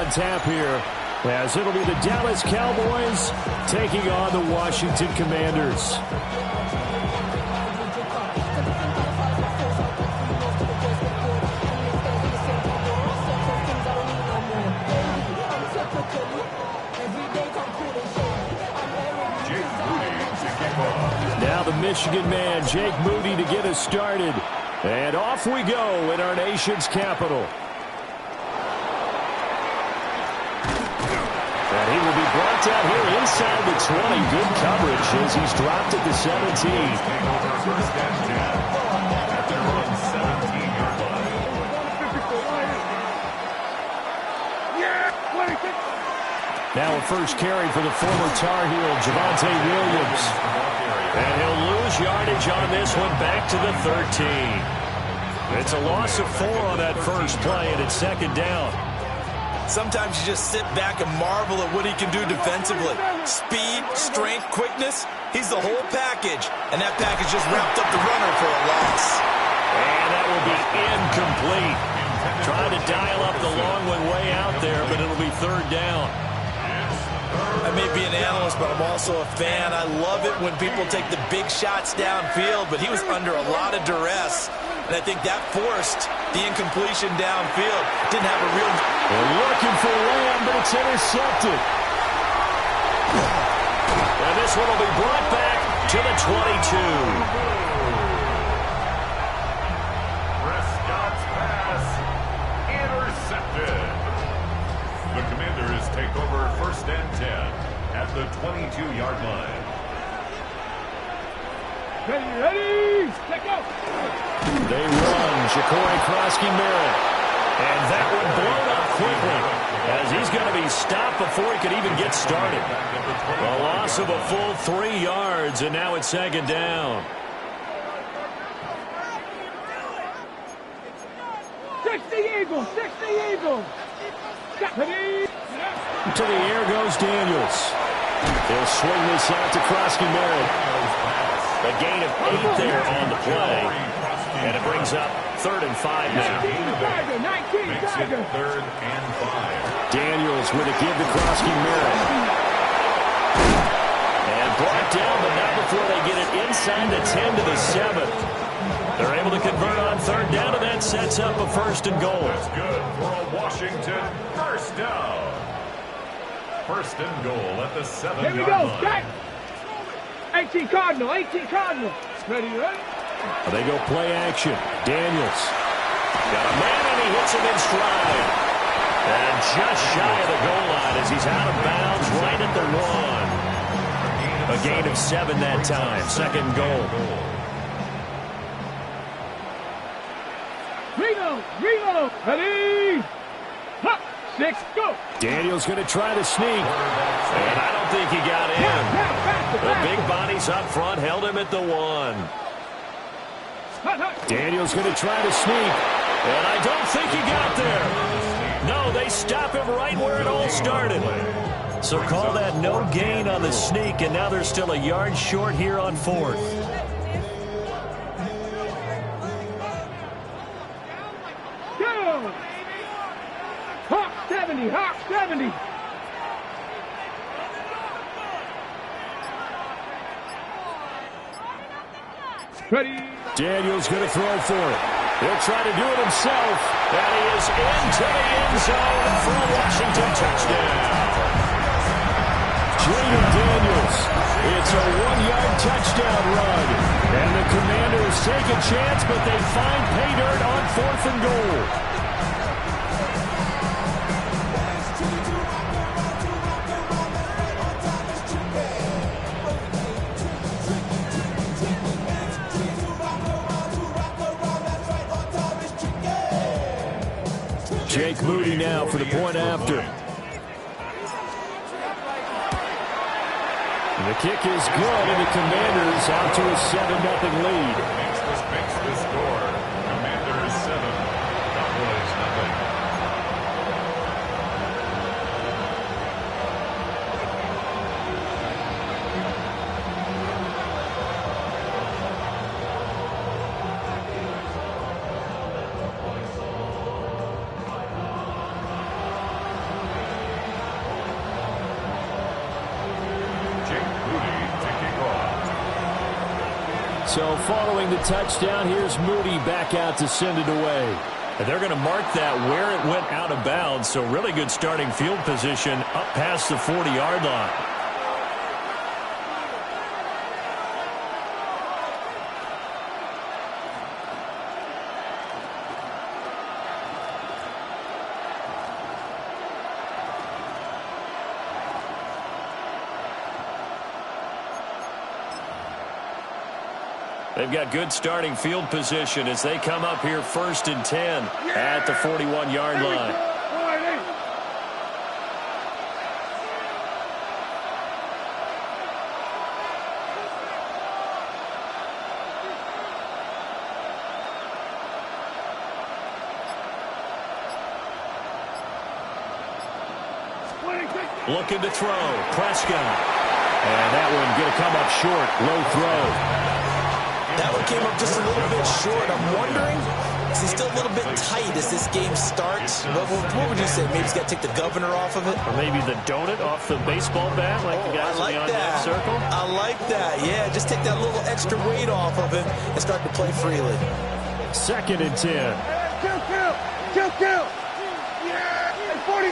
on tap here, as it'll be the Dallas Cowboys taking on the Washington Commanders. Now the Michigan man, Jake Moody, to get us started. And off we go in our nation's capital. And he will be brought down here inside the 20. Good coverage as he's dropped at the 17. Now a first carry for the former Tar Heel, Javonte Williams. And he'll lose yardage on this one back to the 13. It's a loss of 4 on that first play, and it's second down. Sometimes you just sit back and marvel at what he can do defensively. Speed, strength, quickness, he's the whole package. And that package just wrapped up the runner for a loss. And that will be incomplete. Trying to dial up the long one way out there, but it'll be third down. I may be an analyst, but I'm also a fan. I love it when people take the big shots downfield, but he was under a lot of duress. And I think that forced the incompletion downfield. Didn't have a real... They're looking for Lamb, but it's intercepted. And this one will be brought back to the 22. Prescott's pass intercepted. The Commanders take over first and 10 at the 22-yard line. Ready, let go. They run, Ja'Cory Krosky-Merritt. And that one blown up quickly, as he's going to be stopped before he could even get started. A loss of a full 3 yards, and now it's second down. 60 Eagles, 60 Eagles. To the air goes Daniels. He'll swing this out to Krosky-Merritt. A gain of 8 there on the play. And it brings up 3rd and 5 now. Makes it 3rd and 5. Daniels with a give to Krosky-Merritt. And brought down, but not before they get it inside the 10 to the 7. They're able to convert on 3rd down, and that sets up a 1st and goal. That's good for a Washington 1st down. 1st and goal at the 7-yard line. Here we go, back. 18 Cardinal, 18 Cardinal. Ready? They go play action. Daniels. Got a man, and he hits him in stride. And just shy of the goal line as he's out of bounds right at the 1. A gain of 7 that time. 2nd goal. Reload. Ready? Hop, 6, go. Daniels going to try to sneak. And I don't think he got in. The big bodies up front held him at the 1. Daniels going to try to sneak. And I don't think he got there. No, they stop him right where it all started. So call that no gain on the sneak, and now they're still a yard short here on 4th. Go! Hawk 70, Hawk 70. Ready? Daniels going to throw for it. He'll try to do it himself. And he is into the end zone for a Washington touchdown. Jaden Daniels. It's a 1-yard touchdown run. And the Commanders take a chance, but they find pay dirt on 4th and goal. Jake Moody now for the point after. The kick is good, and the Commanders out to a 7-0 lead. Makes the score. Commanders 7, Cowboys 0. So following the touchdown, here's Moody back out to send it away. And they're going to mark that where it went out of bounds. So really good starting field position up past the 40-yard line. They've got good starting field position as they come up here 1st and 10 at the 41-yard line. Looking to throw. Prescott. And that one going to come up short. Low throw. That one came up just a little bit short. I'm wondering, is he still a little bit tight as this game starts? What would you say? Maybe he's got to take the governor off of it? Or maybe the donut off the baseball bat like the guys in the on-deck circle? I like that. Yeah, just take that little extra weight off of him and start to play freely. 2nd and 10. Kill. Yeah, 40.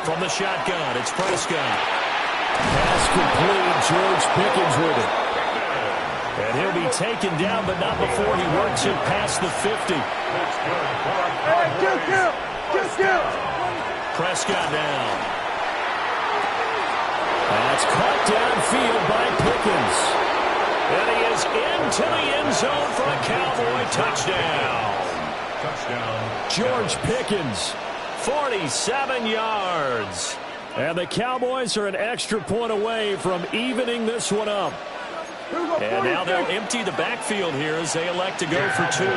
From the shotgun, it's Prescott. Pass complete. George Pickens with it. And he'll be taken down, but not before he works it past the 50. Kill. Prescott down. That's caught downfield by Pickens. And he is into the end zone for a Cowboy touchdown. George Pickens, 47 yards. And the Cowboys are an extra point away from evening this one up. And now they'll empty the backfield here as they elect to go for 2.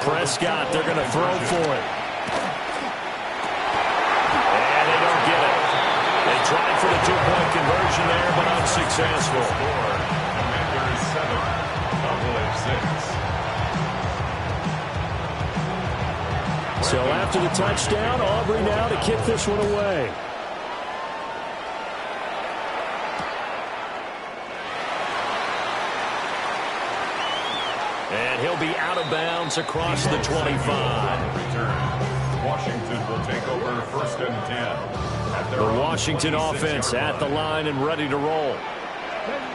Prescott, they're going to throw for it. And they don't get it. They tried for the 2-point conversion there, but unsuccessful. Commanders 7, Cowboys 6. So after the touchdown, Aubrey now to kick this one away. And he'll be out of bounds across the 25. Washington will take over 1st and 10. The Washington offense at the line and ready to roll.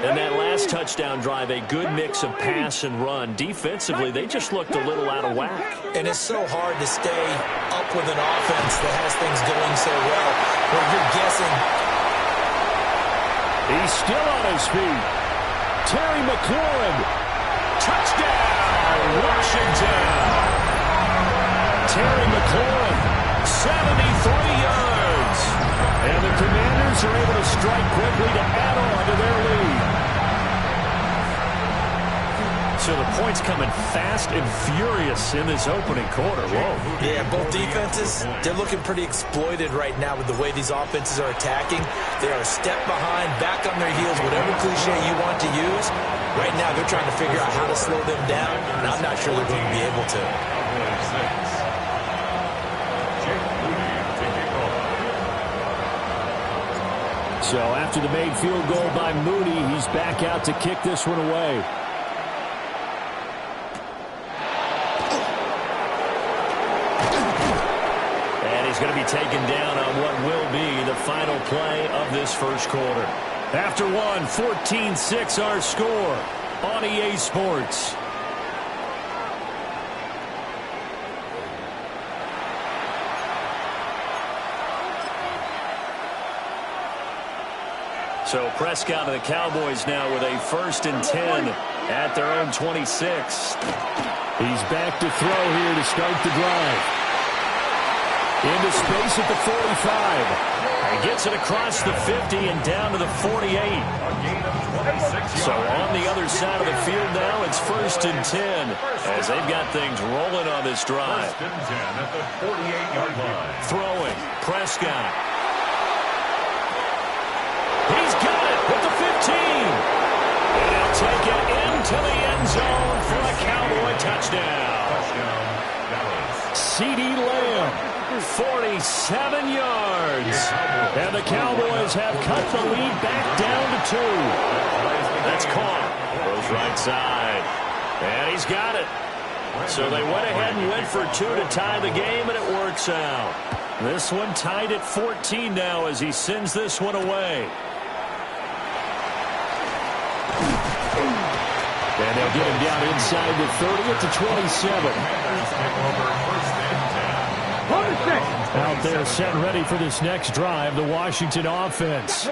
And that last touchdown drive, a good mix of pass and run. Defensively, they just looked a little out of whack. And it's so hard to stay up with an offense that has things going so well, where you're guessing. He's still on his feet. Terry McLaurin. Touchdown, Washington. Terry McLaurin, 73 yards. And the Commanders are able to strike quickly to add on to their lead. So the points coming fast and furious in this opening quarter. Whoa. Yeah, both defenses, they're looking pretty exploited right now with the way these offenses are attacking. They are a step behind, back on their heels, whatever cliche you want to use. Right now, they're trying to figure out how to slow them down, and I'm not sure they're going to be able to. So after the made field goal by Moody, he's back out to kick this one away. And he's going to be taken down on what will be the final play of this first quarter. After one, 14-6 our score on EA Sports. So Prescott and the Cowboys now with a 1st and 10 at their own 26. He's back to throw here to start the drive. Into space at the 45. He gets it across the 50 and down to the 48. So on the other side of the field now, it's 1st and 10 as they've got things rolling on this drive. 1st and 10 at the 48-yard line. Throwing, Prescott. He's got it with the 15. And he'll take it into the end zone for a Cowboy touchdown. CeeDee Lamb. 47 yards. And the Cowboys have cut the lead back down to 2. That's caught. Goes right side. And he's got it. So they went ahead and went for two to tie the game, and it works out. This one tied at 14 now as he sends this one away. And they'll get him down inside the 30 at the 27. Out there set ready for this next drive, the Washington offense.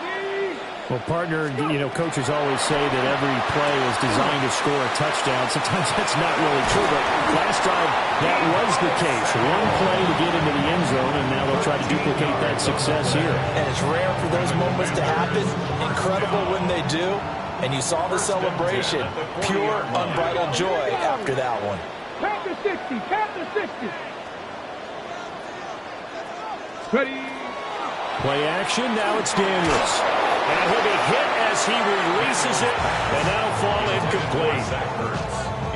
Well, partner, coaches always say that every play is designed to score a touchdown. Sometimes that's not really true, but last drive, that was the case. One play to get into the end zone, and now they'll try to duplicate that success here. And it's rare for those moments to happen. Incredible when they do. And you saw the celebration. Pure, unbridled joy after that one. Count to 60. Count to 60. Ready. Play action. Now it's Daniels. And he'll be hit as he releases it. And that'll fall incomplete.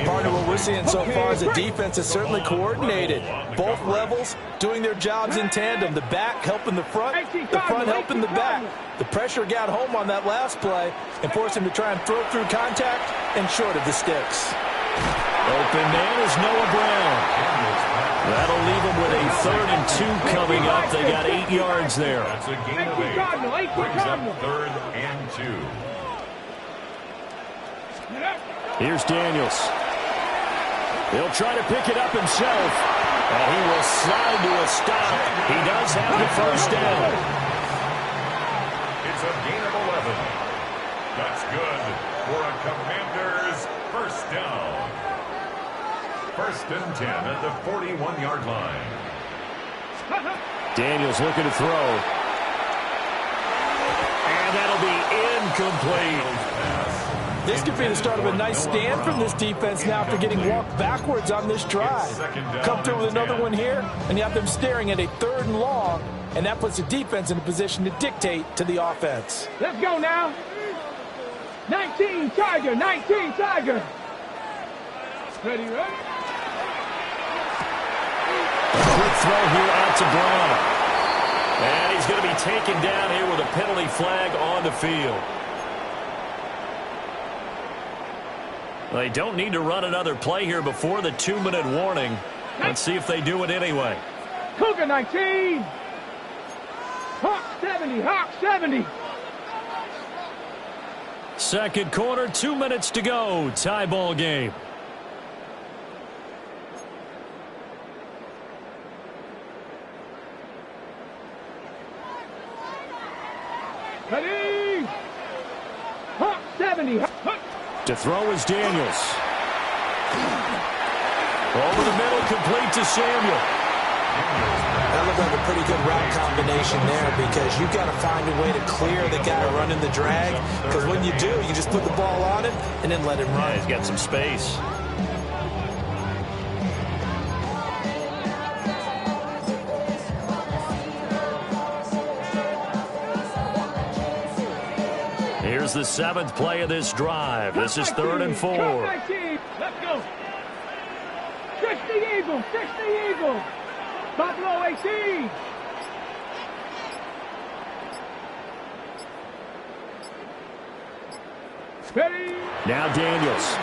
Part of what we're seeing so far is the defense is certainly coordinated. Both levels doing their jobs in tandem. The back helping the front helping the back. The pressure got home on that last play and forced him to try and throw through contact and short of the sticks. Open man is Noah Brown. That'll leave him with a 3rd and 2 coming up. They got 8 yards there. That's a gain of 8. Brings up 3rd and 2. Here's Daniels. He'll try to pick it up himself. And he will slide to a stop. He does have the first down. It's a gain of 11. That's good for a Commander's first down. 1st and 10 at the 41-yard line. Daniels looking to throw. And that'll be incomplete. This could be the start of a nice stand from this defense now after getting walked backwards on this drive. Come through with another one here, and you have them staring at a 3rd and long, and that puts the defense in a position to dictate to the offense. Let's go now. 19 Tiger, 19 Tiger. Ready, ready. Quick throw here out to Brown. And he's going to be taken down here with a penalty flag on the field. They don't need to run another play here before the 2-minute warning. Let's see if they do it anyway. Cougar 19. Hawk 70, Hawk 70. Second quarter, 2 minutes to go. Tie ball game. Ready. Hawk 70. To throw is Daniels. Over the middle, complete to Samuel. That looked like a pretty good route combination there because you've got to find a way to clear the guy running the drag. Because when you do, you just put the ball on him and then let him run. Yeah, he's got some space. Here's the 7th play of this drive. This is 3rd and 4. Let's go. 60 Eagles, 60 Eagles. Buffalo 18. Ready. Now Daniels.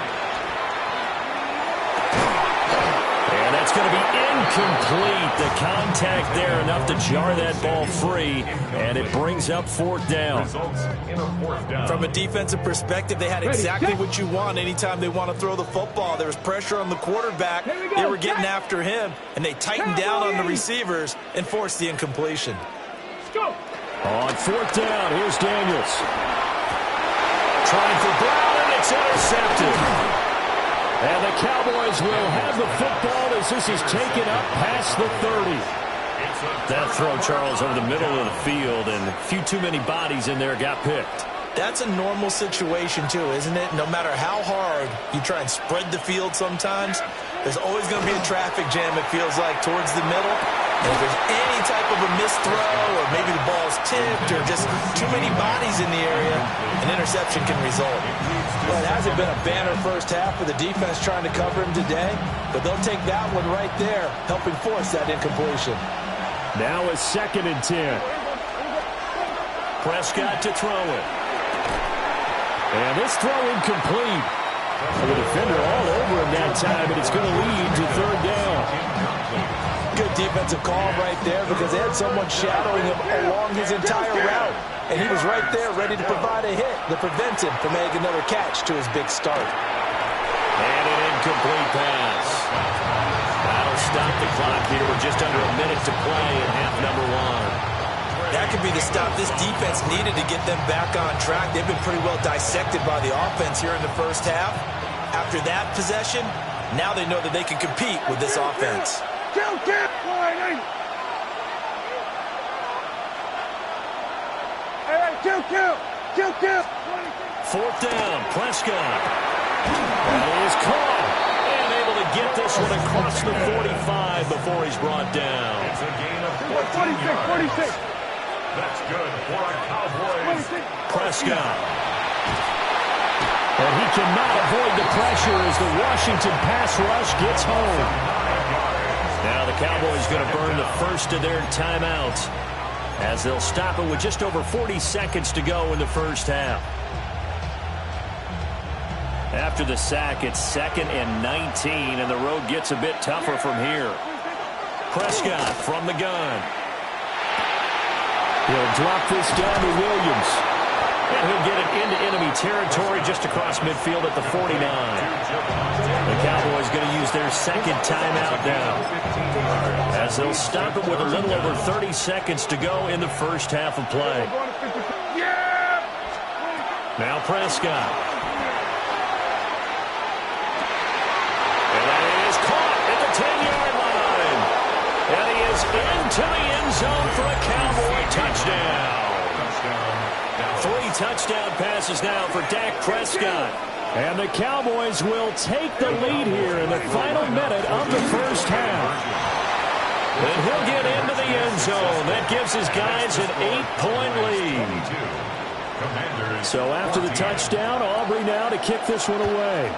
And that's going to be incomplete. The contact there enough to jar that ball free, and it brings up 4th down. From a defensive perspective, they had exactly what you want anytime they want to throw the football. There was pressure on the quarterback. They were getting after him, and they tightened down on the receivers and forced the incompletion. On 4th down, here's Daniels. Trying for Brown, and it's intercepted. And the Cowboys will have the football as this is taken up past the 30. That throw, Charles, over the middle of the field, and a few too many bodies in there got picked. That's a normal situation, too, isn't it? No matter how hard you try and spread the field sometimes, there's always going to be a traffic jam, it feels like, towards the middle. And if there's any type of a missed throw or maybe the ball's tipped or just too many bodies in the area, an interception can result. Well, it hasn't been a banner first half for the defense trying to cover him today, but they'll take that one right there, helping force that incompletion. Now a 2nd and 10. Prescott to throw it. And this throw incomplete. The defender all over him that time, and it's going to lead to third down. Good defensive call right there because they had someone shadowing him along his entire route. And he was right there ready to provide a hit that prevents him from making another catch to his big start. And an incomplete pass. That'll stop the clock here with just under a minute to play in half number one. That could be the stop this defense needed to get them back on track. They've been pretty well dissected by the offense here in the first half. After that possession, now they know that they can compete with this offense. Fourth down, Prescott. That is caught. And able to get this one across the 45 before he's brought down. It's a gain of 14 yards. That's good for a Cowboys. Prescott. And he cannot avoid the pressure as the Washington pass rush gets home. Now the Cowboys going to burn the first of their timeouts as they'll stop it with just over 40 seconds to go in the first half. After the sack, it's 2nd and 19, and the road gets a bit tougher from here. Prescott from the gun. He'll drop this down to Williams. And he'll get it into enemy territory just across midfield at the 49. The Cowboys going to use their second timeout now, as they'll stop it with a little over 30 seconds to go in the first half of play. Now Prescott. And that is caught at the 10-yard line. And he is into the end zone for a Cowboy touchdown. 3 touchdown passes now for Dak Prescott. And the Cowboys will take the lead here in the final minute of the first half. And he'll get into the end zone. That gives his guys an 8-point lead. So after the touchdown, Aubrey now to kick this one away.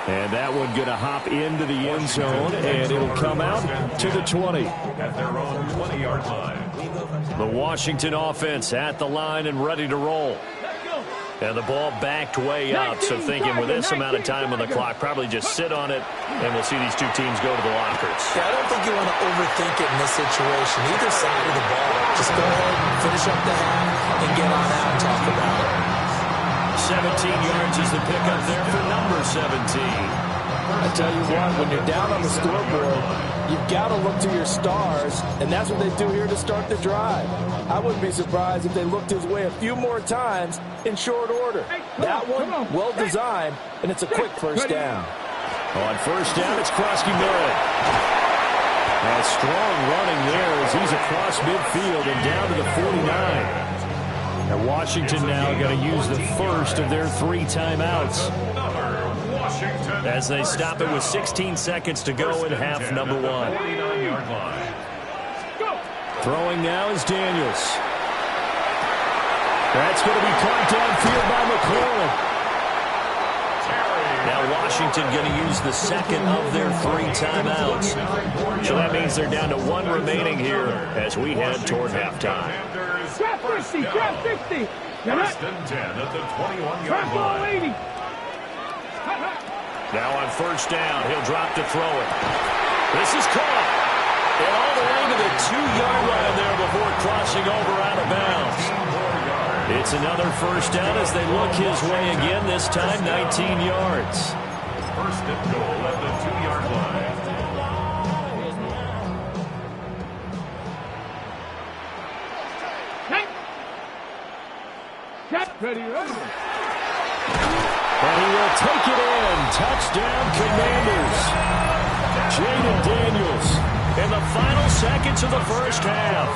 And that one going to hop into the end zone, and it'll come out to the 20. At their own 20-yard line. The Washington offense at the line and ready to roll. And the ball backed way up, so thinking with this amount of time on the clock, probably just sit on it, and we'll see these two teams go to the lockers. Yeah, I don't think you want to overthink it in this situation. Either side of the ball. Just go ahead and finish up the half and get on out and talk about it. 17 yards is the pickup there for number 17. I tell you what, when you're down on the scoreboard, you've got to look to your stars, and that's what they do here to start the drive. I wouldn't be surprised if they looked his way a few more times in short order. That one, well designed, and it's a quick first down. On first down, it's Krosky-Murray. A strong running there as he's across midfield and down to the 49. And Washington now going to use the first of their 3 timeouts as they stop it with 16 seconds to go in half number 1. Throwing now is Daniels. That's going to be caught downfield by McLaurin. Now Washington going to use the second of their 3 timeouts. So that means they're down to 1 remaining here as we head toward halftime. Drop 50, drop 50. First and 10 at the 21-yard line. Now on first down, he'll drop to throw it. This is caught. And all the way to the 2-yard line there before crossing over out of bounds. It's another first down as they look his way again, this time 19 yards. First and goal at the 2-yard line. Ready, ready. And he will take it in. Touchdown, Commanders. Jaden Daniels in the final seconds of the first half.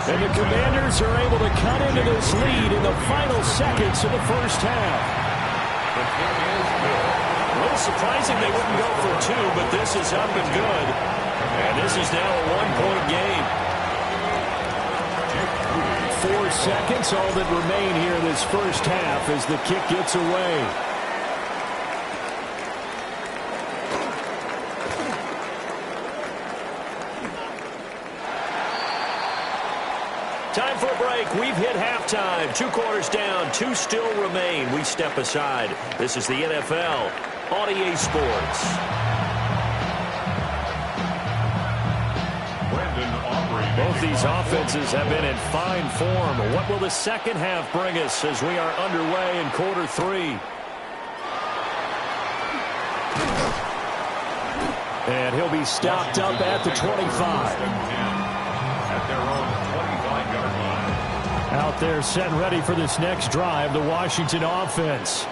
And the Commanders are able to cut into this lead in the final seconds of the first half. A little surprising they wouldn't go for 2, but this is up and good. And this is now a 1-point game. 4 seconds, all that remain here in this first half as the kick gets away. Time for a break. We've hit halftime. 2 quarters down. 2 still remain. We step aside. This is the NFL on EA Sports. Both these offenses have been in fine form. What will the second half bring us as we are underway in quarter 3? And he'll be stopped up at the 25. At their own 25-yard line. Out there set and ready for this next drive, the Washington offense.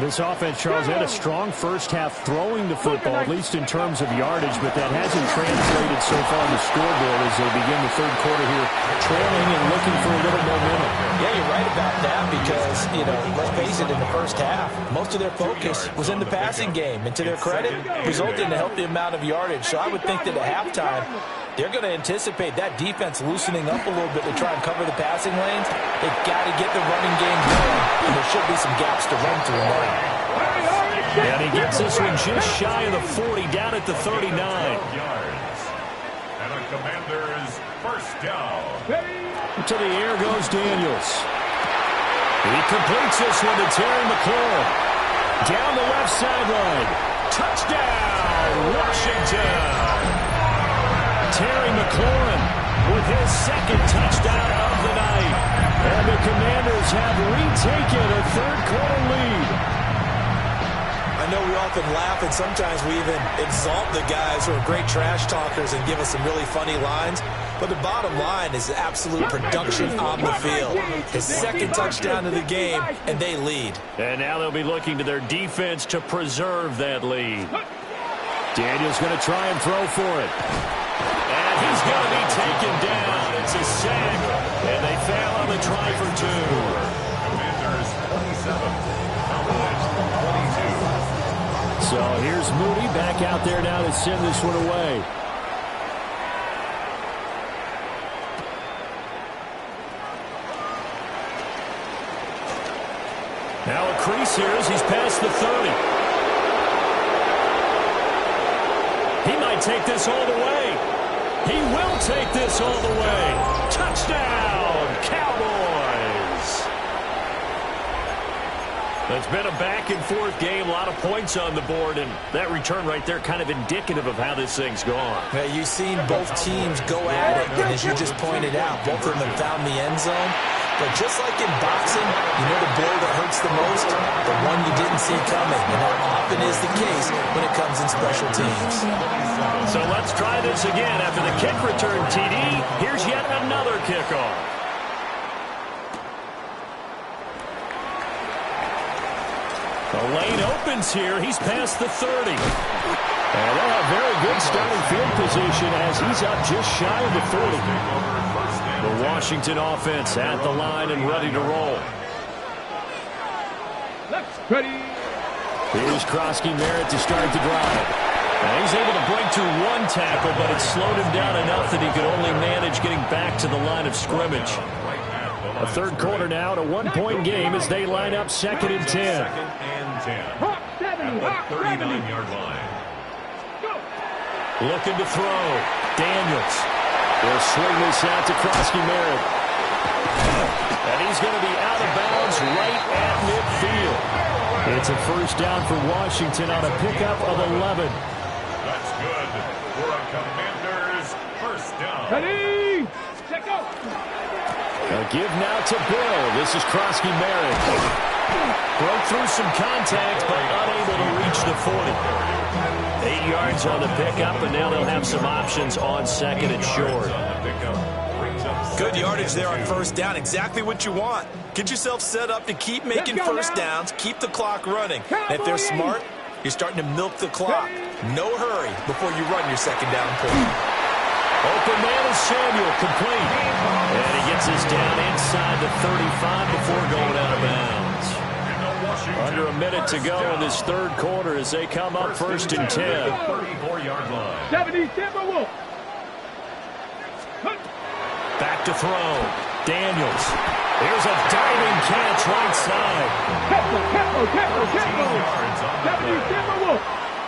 This offense, Charles, had a strong first half throwing the football, at least in terms of yardage, but that hasn't translated so far on the scoreboard as they begin the third quarter here, trailing and looking for a little momentum. Yeah, you're right about that because, let's face it, in the first half, most of their focus was in the passing game. And to their credit, resulted in a healthy amount of yardage. So I would think that at halftime, they're going to anticipate that defense loosening up a little bit to try and cover the passing lanes. They've got to get the running game going, and there should be some gaps to run through now. And he gets this one just shy of the 40, down at the 39. Yards. And a Commander's first down. To the air goes Daniels. He completes this one to Terry McLaurin. Down the left sideline. Touchdown, Washington. Terry McLaurin with his second touchdown of the night. And the Commanders have retaken a third-quarter lead. I know we often laugh, and sometimes we even exalt the guys who are great trash talkers and give us some really funny lines. But the bottom line is absolute production on the field. His second touchdown of the game, and they lead. And now they'll be looking to their defense to preserve that lead. Daniels going to try and throw for it. And he's going to be taken down. It's a sack, and they fail on the try for 2. Commanders 27. Cowboys 22. So here's Moody back out there now to send this one away. Now a crease here as he's past the 30. He might take this all the way. He will take this all the way. Touchdown, Cowboys. It's been a back-and-forth game, a lot of points on the board, and that return right there kind of indicative of how this thing's gone. Yeah, you've seen both teams go at it, and as you just pointed out, both of them found the end zone. But just like in boxing, you know the blow that hurts the most? The one you didn't see coming, and that often is the case when it comes in special teams. So let's try this again. After the kick return, TD, here's yet another kickoff. The lane opens here. He's past the 30. And they'll have very good starting field position as he's up just shy of the 40. The Washington offense at the line and ready to roll. Ready. Here's Krosky Merritt to start the drive. And he's able to break through one tackle, but it slowed him down enough that he could only manage getting back to the line of scrimmage. A third quarter now, a one-point game as they line up 2nd and 10. 2nd and 10. At the 39-yard line. Looking to throw. Daniels will swing this out to Krosky Merritt. And he's going to be out of bounds right at midfield. It's a first down for Washington on a pickup of 11. That's good for a Commanders first down. Ready. Check out. A give now to Bill. This is Krosky Merritt. Broke through some contact, but unable to reach the 40. 8 yards on the pickup, and now they'll have some options on 2nd and short. Good yardage there on first down. Exactly what you want. Get yourself set up to keep making first downs, keep the clock running. And if they're smart, you're starting to milk the clock. No hurry before you run your second down point. Open man is Samuel, complete. And he gets us down inside the 35 before going out of bounds. Under a minute to go in this third quarter as they come up 1st and 10. 34-yard line. 70 Timberwolves. Back to throw. Daniels. Here's a diving catch right side. Tempo. 70 Timberwolves.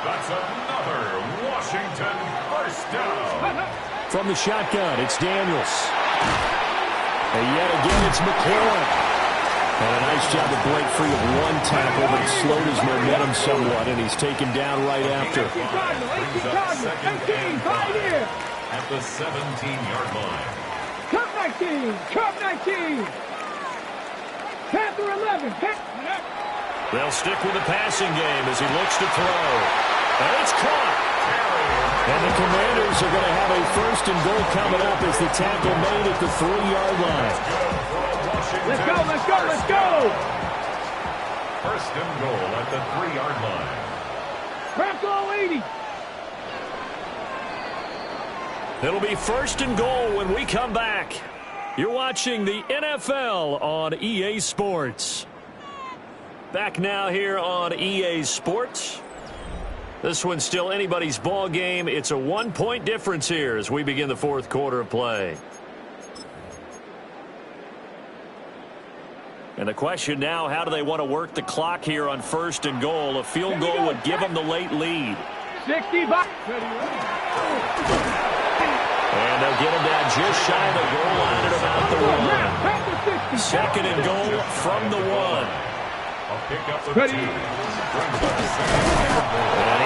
That's another Washington first down. From the shotgun, it's Daniels. And yet again, it's McLaurin. And a nice job to break free of one tackle, but it slowed his momentum somewhat, and he's taken down right after. 18 Pioneer. At the 17-yard line. Cup 19. Cup 19. Panther 11. They'll stick with the passing game as he looks to throw. And it's caught. And the Commanders are going to have a first and goal coming up as the tackle made at the 3-yard line. Let's go, let's go, let's go. First and goal at the 3-yard line. Bronco 80. It'll be first and goal when we come back. You're watching the NFL on EA Sports. Back now here on EA Sports. This one's still anybody's ball game. It's a 1-point difference here as we begin the fourth quarter of play. And the question now, how do they want to work the clock here on first and goal? A field goal would give them the late lead. 60 bucks. And they'll get him down just shy of the goal line at about the 1. Second and goal from the 1. A pickup of 2. And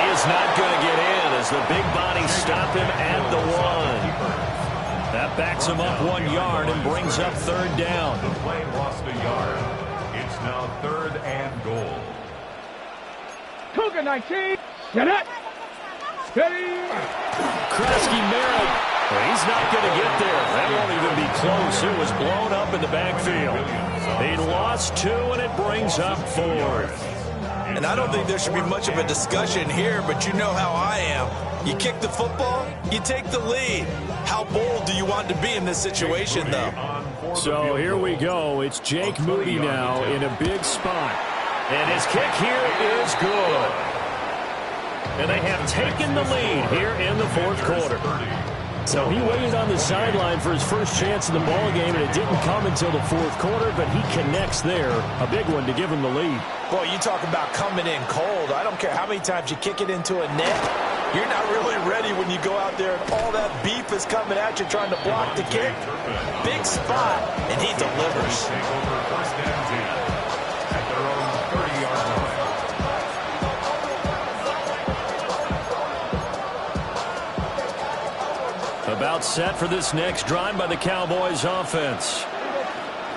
he is not going to get in as the big body stop him at the 1. That backs him up 1 yard and brings up third down. The play lost a yard. It's now third and goal. Cougar 19. Get it. Kreski Merritt. He's not going to get there. That won't even be close. It was blown up in the backfield. He lost 2, and it brings up fourth. And I don't think there should be much of a discussion here, but you know how I am. You kick the football, you take the lead. How bold do you want to be in this situation, though? So here we go. It's Jake Moody now in a big spot. And his kick here is good. And they have taken the lead here in the fourth quarter. So he waited on the sideline for his first chance in the ball game, and it didn't come until the fourth quarter, but he connects there. A big one to give him the lead. Boy, you talk about coming in cold. I don't care how many times you kick it into a net. You're not really ready when you go out there and all that beef is coming at you trying to block the kick. Big spot, and he delivers. Take over first and 10 at their own 30-yard line. About set for this next drive by the Cowboys offense.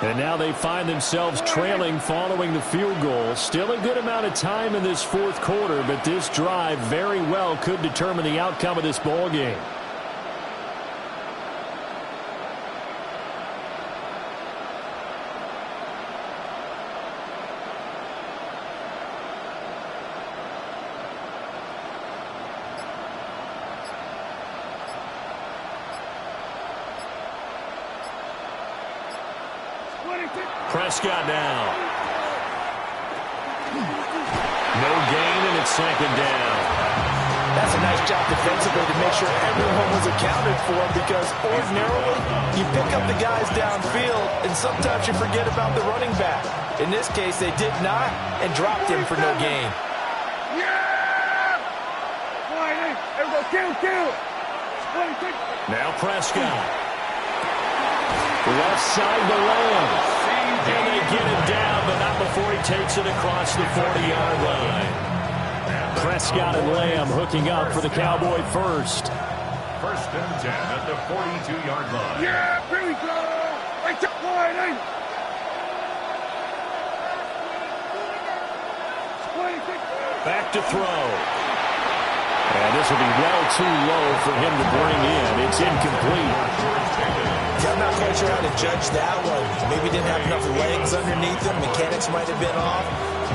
And now they find themselves trailing following the field goal. Still a good amount of time in this fourth quarter, but this drive very well could determine the outcome of this ball game. Prescott now. No gain, and it's second down. That's a nice job defensively to make sure everyone was accounted for, because ordinarily you pick up the guys downfield and sometimes you forget about the running back. In this case, they did not and dropped him for no gain. Now Prescott. Left side to Lamb. And they get him down, but not before he takes it across the 40-yard line. Prescott and Lamb hooking up for the Cowboy first. First and 10 at the 42-yard line. Yeah, here we go. Right up line, 26. Back to throw. And this will be well too low for him to bring in. It's incomplete. I'm not quite sure how to judge that one. Maybe didn't have enough legs underneath him. Mechanics might have been off.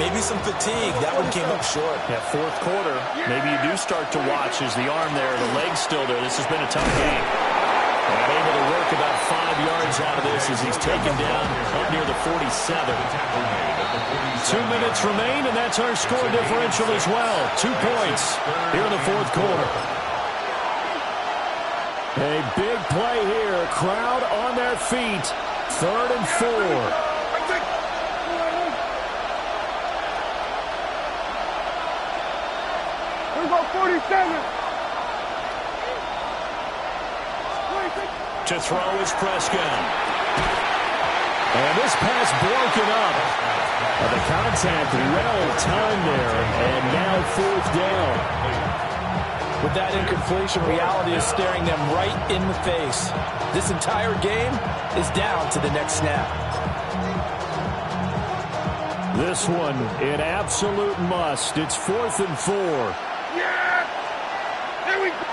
Maybe some fatigue. That one came up short. Yeah, fourth quarter. Maybe you do start to watch as the arm there, the leg's still there. This has been a tough game. And able to work about 5 yards out of this as he's taken down up near the 47. 2 minutes remain, and that's our score differential as well. 2 points here in the fourth quarter. A big play here. Crowd on their feet. 3rd and 4. We go 47. To throw is Prescott. And this pass broken up. The contact well timed there, and now fourth down. With that incompletion, reality is staring them right in the face. This entire game is down to the next snap. This one, an absolute must. It's 4th and 4. Yeah! There we go!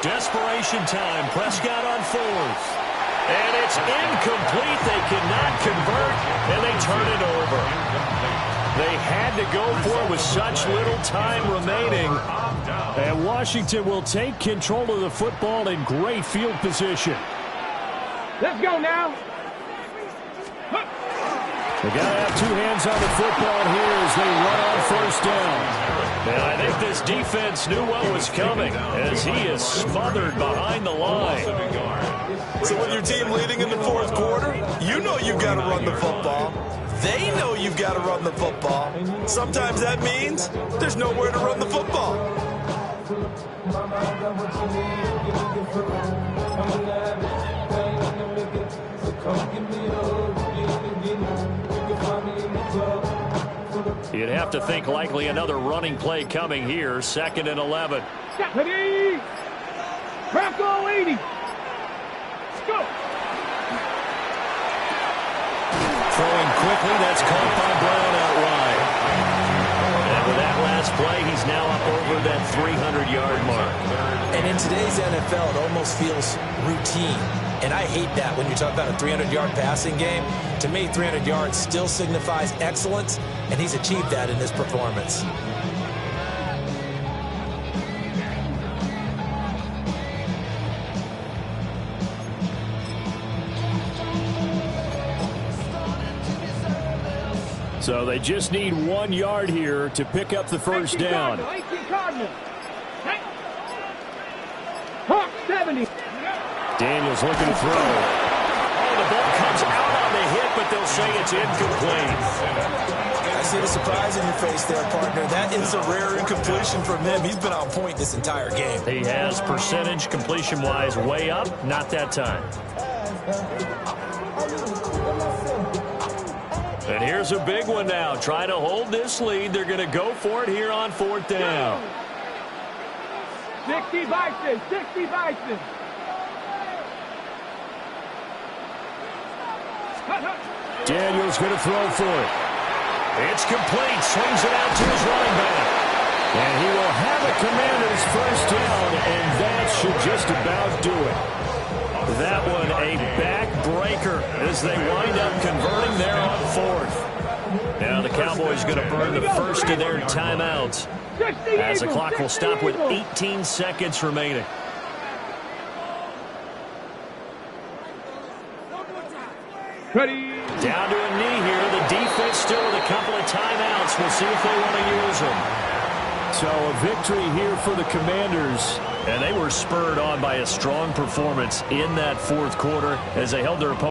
Desperation time. Prescott on 4th. And it's incomplete. They cannot convert, and they turn it over. They had to go for it with such little time remaining. And Washington will take control of the football in great field position. Let's go now. They got to have two hands on the football here as they run on first down. And I think this defense knew what was coming as he is smothered behind the line. So with your team leading in the fourth quarter, you know you've got to run the football. They know you've got to run the football. Sometimes that means there's nowhere to run the football. You'd have to think likely another running play coming here. 2nd and 11. Ready? Bronco 80. Go. Throwing quickly, that's caught by Brown out wide. And with that last play, he's now up over that 300-yard mark. And in today's NFL, it almost feels routine. And I hate that when you talk about a 300-yard passing game. To me, 300 yards still signifies excellence, and he's achieved that in this performance. So they just need 1 yard here to pick up the first down. 18 Cardinal. Hawk 70. Daniels looking to throw. Oh, the ball comes out on the hit, but they'll say it's incomplete. I see the surprise in your face there, partner. That is a rare incompletion from him. He's been on point this entire game. He has percentage completion-wise way up, not that time. And here's a big one now. Trying to hold this lead. They're going to go for it here on 4th down. 60 Bison. 60 Bison. Daniels going to throw for it. It's complete. Swings it out to his running back. And he will have a Commanders first down, and that should just about do it. That one a backbreaker as they wind up converting there on 4th. Now the Cowboys going to burn the first of their timeouts as the clock will stop with 18 seconds remaining. Ready. Down to a knee here. The defense still with a couple of timeouts. We'll see if they want to use them. So a victory here for the Commanders. And they were spurred on by a strong performance in that fourth quarter as they held their opponent.